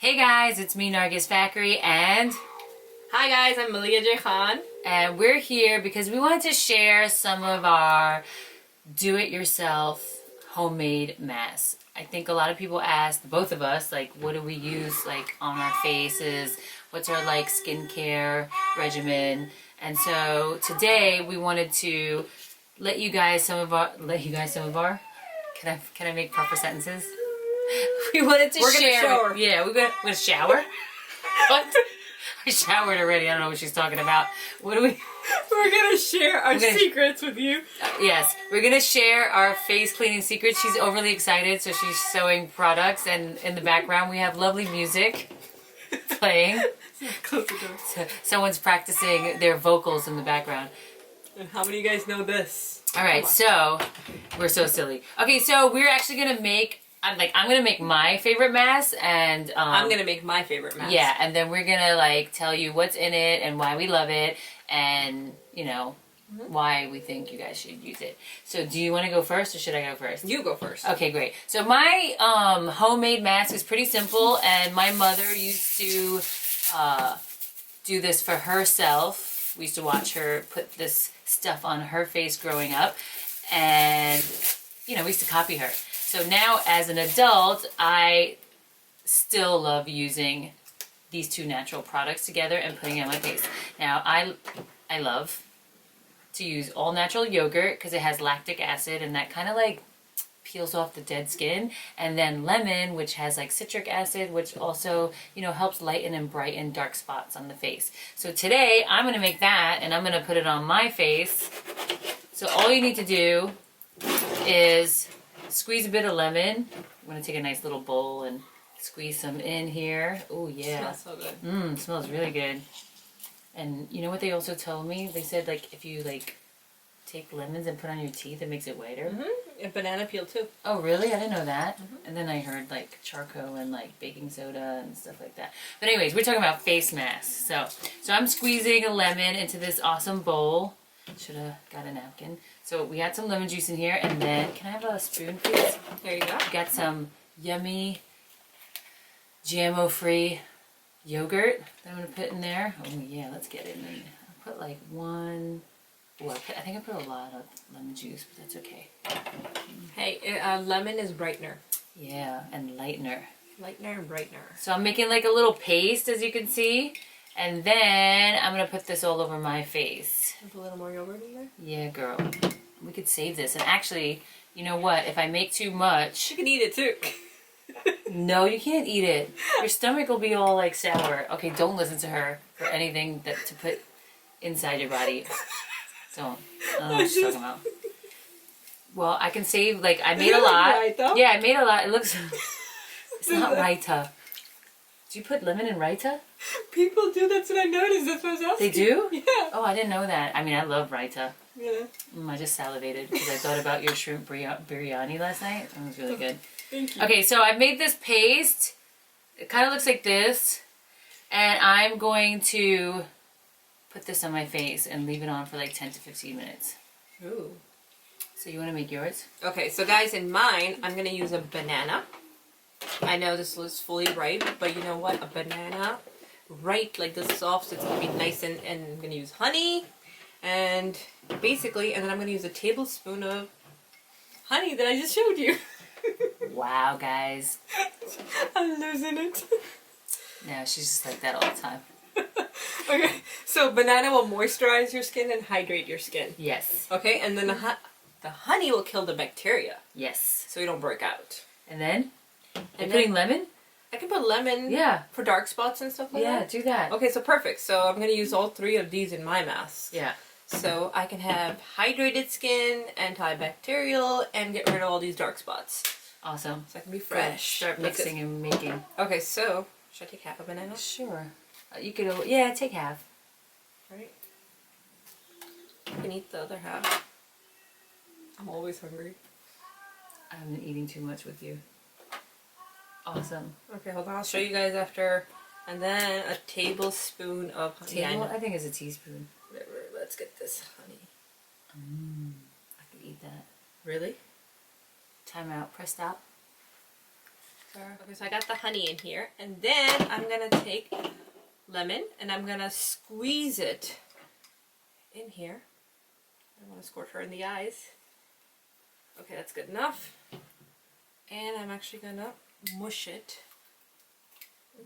Hey guys, it's me, Nargis Factory, and Hi guys, I'm Malia J. Khan. And we're here because we wanted to share some of our do-it-yourself homemade masks. I think a lot of people ask both of us, like, what do we use, like, on our faces? What's our, like, skincare regimen? And so today we wanted to let you guys some of our, can I make proper sentences? We wanted to share. Gonna shower. Yeah, we're gonna shower. What? I showered already. I don't know what she's talking about. What do we? We're gonna share our secrets with you. Yes, we're gonna share our face cleaning secrets. She's overly excited, so she's showing products, and in the background we have lovely music playing. Close the door. Someone's practicing their vocals in the background. And how many of you guys know this? All right, so we're so silly. Okay, so we're actually gonna make. I'm gonna make my favorite mask, and I'm gonna make my favorite mask. Yeah, and then we're gonna like tell you what's in it and why we love it, and you know why we think you guys should use it. So, do you want to go first, or should I go first? You go first. Okay, great. So my homemade mask is pretty simple, and my mother used to do this for herself. We used to watch her put this stuff on her face growing up, and we used to copy her. So now as an adult, I still love using these two natural products together and putting it on my face. Now I love to use all natural yogurt because it has lactic acid, and that kind of like peels off the dead skin. And then lemon, which has like citric acid, which also, helps lighten and brighten dark spots on the face. So today I'm going to make that, and I'm going to put it on my face. So all you need to do is squeeze a bit of lemon. I'm going to take a nice little bowl and squeeze some in here. Oh yeah. It smells so good. It smells really good. And you know what they also told me? They said like if you like take lemons and put on your teeth, it makes it whiter. And banana peel too. Oh really? I didn't know that. And then I heard like charcoal and like baking soda and stuff like that. But anyways, we're talking about face masks. So I'm squeezing a lemon into this awesome bowl. Should have got a napkin. So we had some lemon juice in here, and then can I have a spoon, please? There you go. We got some yummy GMO-free yogurt that I'm gonna put in there. Oh yeah, let's get it in. I'll put like one. Oh, I think I put a lot of lemon juice, but that's okay. Hey, lemon is brightener. Yeah, and lightener. Lightener and brightener. So I'm making like a little paste, as you can see, and then I'm gonna put this all over my face. With a little more yogurt in there? Yeah, girl. We could save this. And actually, you know what? If I make too much... You can eat it too. No, you can't eat it. Your stomach will be all like sour. Okay, don't listen to her for anything to put inside your body. Don't. I don't know what she's talking about. Well, I can save, like, I made a lot. Raita? Yeah, I made a lot. It looks... It's not raita. Do you put lemon in raita? People do. That's what I noticed. That's what I was asking. They do? Yeah. Oh, I didn't know that. I mean, I love raita. Yeah. I just salivated because I thought about your shrimp biryani last night. It was really good. Thank you. Okay, so I made this paste. It kind of looks like this. And I'm going to put this on my face and leave it on for like 10 to 15 minutes. Ooh. So you want to make yours? Okay, so guys, in mine, I'm going to use a banana. I know this looks fully ripe, but you know what? A banana, ripe like this soft, so it's going to be nice, and I'm going to use honey, and basically, and then I'm going to use a tablespoon of honey that I just showed you. Wow, guys. I'm losing it. No, she's just like that all the time. Okay, so banana will moisturize your skin and hydrate your skin. Yes. Okay, and then the honey will kill the bacteria. Yes. So you don't break out. And then? And Putting lemon? I can put lemon for dark spots and stuff like that. Yeah, do that. Okay, so perfect. So I'm going to use all three of these in my mask. Yeah. So I can have hydrated skin, antibacterial, and get rid of all these dark spots. Awesome. So I can be fresh. Start mixing and making. Okay, so should I take half a banana? Sure. You could, yeah, take half. Right. You can eat the other half. I'm always hungry. I've been eating too much with you. Awesome. Okay, hold on. I'll show you guys after. And then a tablespoon of honey. I think it's a teaspoon. Whatever. Let's get this honey. I could eat that. Really? Time out. Press stop. Okay, so I got the honey in here, and then I'm gonna take lemon and I'm gonna squeeze it in here. I want to squirt her in the eyes. Okay, that's good enough. And I'm actually gonna mush it.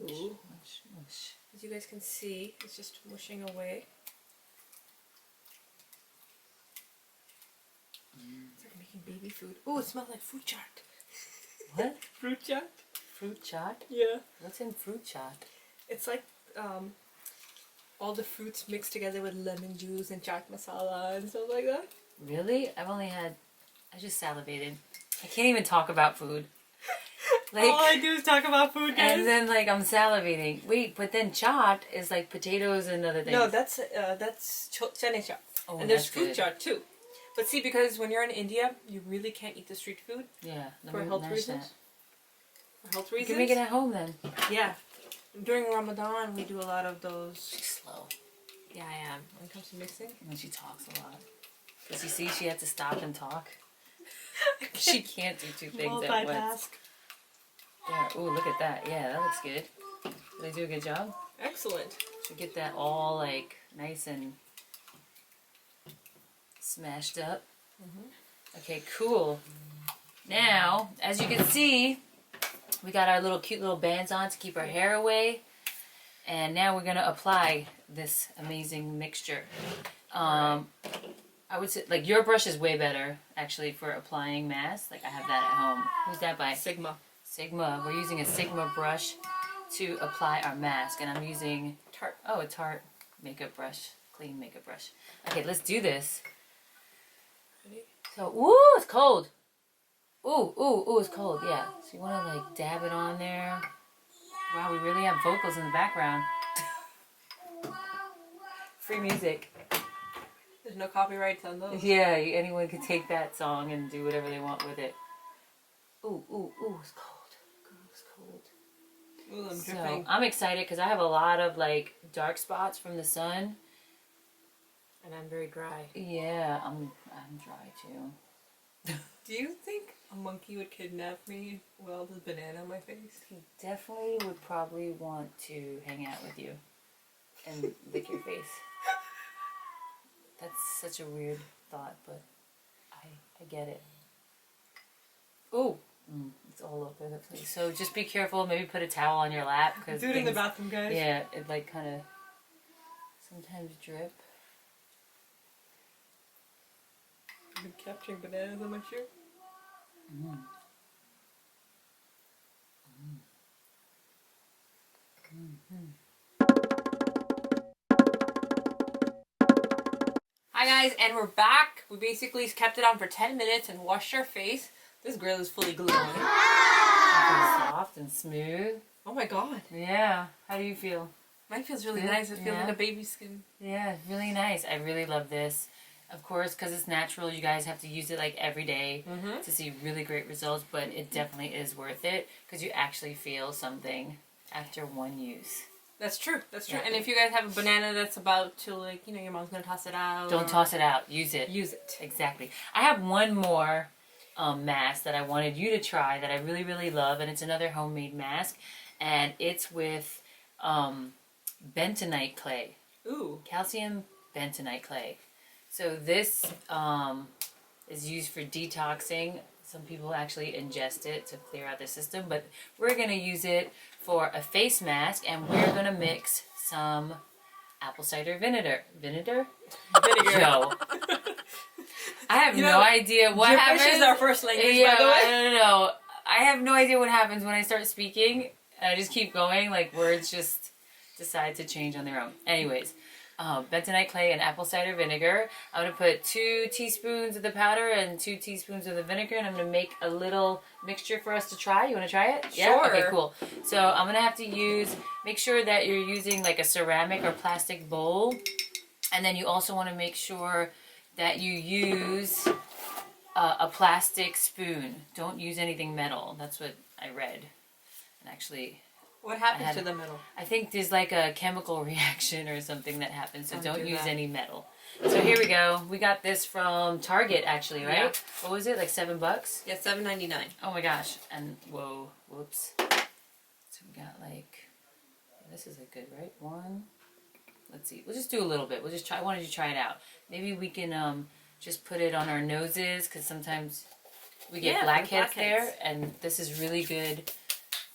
Ooh. Mush, mush. As you guys can see, it's just mushing away. It's like making baby food. Oh, it smells like fruit chart. What? Fruit chart? Fruit chaat? Yeah. What's in fruit chaat? It's like all the fruits mixed together with lemon juice and chaat masala and stuff like that. Really? I just salivated. I can't even talk about food. Like, all I do is talk about food, guys. and then like I'm salivating. Wait, but then chaat is like potatoes and other things. No, that's chane chaat. Oh, And there's that's fruit good. chaat too. But see, because when you're in India, you really can't eat the street food Yeah, let for me health mash reasons. that. For health You reasons. can make it at home then. Yeah. During Ramadan, we do a lot of those. She's slow. Yeah, I am. When it comes to mixing. And she talks a lot. Because you see, she had to stop and talk. She can't do two things at once. Multitask. Yeah. Ooh, look at that. Yeah, that looks good. Did I do a good job? Excellent. Should get that all like nice and smashed up. Okay, cool. Now, as you can see, we got our little cute little bands on to keep our hair away. And now we're gonna apply this amazing mixture. I would say, like, your brush is way better, actually, for applying mask. Like, I have that at home. Who's that by? Sigma. Sigma. We're using a Sigma brush to apply our mask. And I'm using, Tarte. oh, a Tarte makeup brush. Clean makeup brush. Okay, let's do this. Ready? So, ooh, it's cold. Ooh, ooh, ooh, it's cold, yeah. So you want to, like, dab it on there. Wow, we really have vocals in the background. Free music. There's no copyrights on those. Yeah, anyone can take that song and do whatever they want with it. Ooh, ooh, ooh, it's cold. Girl, it's cold. Ooh, I'm So, dripping. I'm excited because I have a lot of, like, dark spots from the sun. And I'm very dry. Yeah, I'm dry, too. Do you think a monkey would kidnap me with all this banana on my face? He definitely would probably want to hang out with you and lick your face. That's such a weird thought, but I get it. Ooh, it's all over the place. So just be careful. Maybe put a towel on your lap because Do it in the bathroom, guys. Yeah, it like kind of sometimes drip. I've been capturing bananas on my shirt. Hi guys, and we're back. We basically kept it on for 10 minutes and washed our face. This grill is fully glowing. Soft and smooth. Oh my god. Yeah. How do you feel? Mine feels really Good? nice. It feels Yeah. like a baby skin. Yeah, really nice. I really love this. Of course, because it's natural, you guys have to use it like every day to see really great results, but it definitely is worth it because you actually feel something after one use. That's true. That's true. Yeah. And if you guys have a banana that's about to, like, you know, your mom's gonna toss it out. Don't toss it out. Use it. Use it. Exactly. I have one more mask that I wanted you to try that I really, really love, and it's another homemade mask, and it's with bentonite clay. Ooh. Calcium bentonite clay. So this is used for detoxing. Some people actually ingest it to clear out the system, but we're going to use it for a face mask, and we're going to mix some apple cider vinegar. Vinegar? Vinegar. Joe. I have You no know, idea what Gibberish happens. is our first language, Yeah, by the way. I don't know. I have no idea what happens when I start speaking. I just keep going, like words just decide to change on their own. Anyways, bentonite clay and apple cider vinegar. I'm going to put 2 teaspoons of the powder and 2 teaspoons of the vinegar, and I'm going to make a little mixture for us to try. You want to try it? Yeah? Sure. Okay, cool. So I'm going to have to make sure that you're using like a ceramic or plastic bowl. And then you also want to make sure that you use a plastic spoon. Don't use anything metal. That's what I read. And actually, What happened to the metal? I think there's like a chemical reaction or something that happens, so Don't don't do use that. any metal. So here we go. We got this from Target, actually, right? Yeah. What was it, like $7? Yeah, $7.99. Oh my gosh. And whoa, whoops. So we got like, this is like good, right? One. Let's see. We'll just do a little bit. We'll just try. I wanted to try it out. Maybe we can just put it on our noses, because sometimes we get blackheads there, and this is really good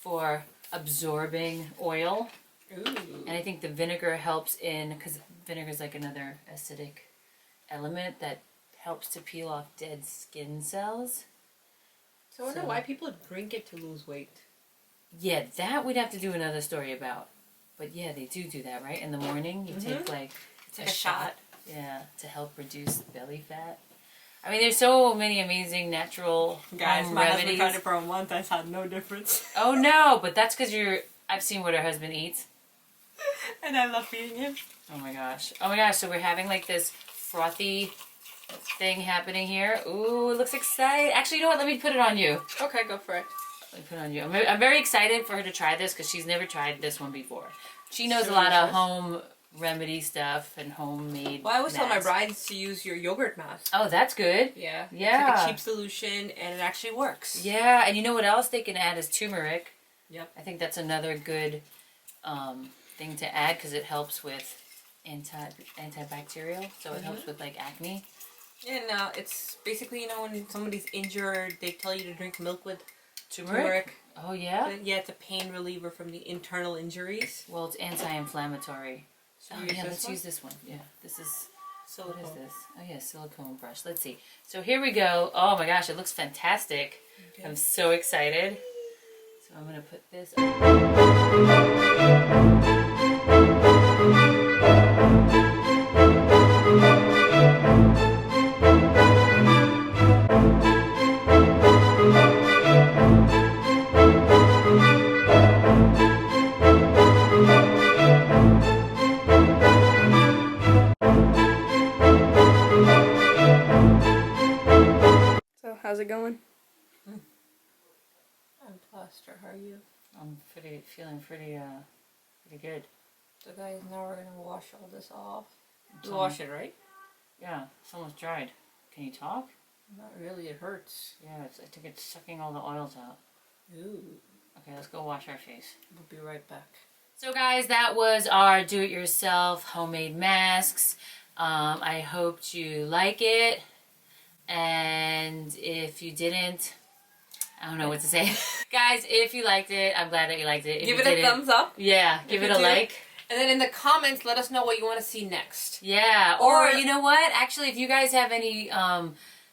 for absorbing oil. Ooh. And I think the vinegar helps because vinegar is like another acidic element that helps to peel off dead skin cells. So I wonder why people drink it to lose weight. Yeah, that we'd have to do another story about. But yeah, they do that, right? In the morning, you take like a shot. Yeah, to help reduce belly fat. I mean, there's so many amazing natural Guys, my remedies. husband tried it for a month. I saw no difference. Oh no, but that's because I've seen what her husband eats. And I love feeding him. Oh my gosh. Oh my gosh, so we're having like this frothy thing happening here. Ooh, it looks exciting. Actually, you know what? Let me put it on you. Okay, go for it. Let me put it on you. I'm very excited for her to try this because she's never tried this one before. She knows a lot of home remedy stuff and homemade Well, I always tell my masks. brides to use your yogurt mask. Oh, that's good. Yeah. Yeah. It's like a cheap solution, and it actually works. Yeah, and you know what else they can add is turmeric. Yep. I think that's another good thing to add because it helps with antibacterial. So it helps with like acne. And it's basically, when somebody's injured, they tell you to drink milk with Turmeric? Oh, yeah? Yeah, it's a pain reliever from the internal injuries. Well, it's anti-inflammatory. So Oh, yeah, let's use this one. Yeah, this is... Silicone. What is this? Oh, yeah, silicone brush. Let's see. So here we go. Oh, my gosh, it looks fantastic. Okay. I'm so excited. So I'm going to put this So, how's it going? I'm plaster. How are you? I'm feeling pretty good. So guys, now we're gonna wash all this off. You wash it, right? Yeah, it's almost dried. Can you talk? Not really. It hurts. Yeah, I think it's sucking all the oils out. Ooh. Okay, let's go wash our face. We'll be right back. So guys, that was our do-it-yourself homemade masks. I hoped you like it. And if you didn't, I don't know what to say. Guys, if you liked it, I'm glad that you liked it. If Give you it a didn't, thumbs up. Yeah, give it a like. And then in the comments, let us know what you want to see next. Yeah, or you know what? Actually, if you guys have any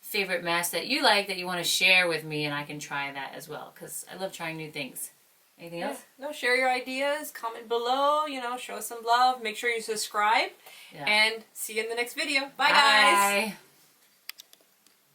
favorite masks that you like that you want to share with me, and I can try that as well, because I love trying new things. Anything else? No, share your ideas, comment below, show us some love. Make sure you subscribe. Yeah. And see you in the next video. Bye, guys. Bye.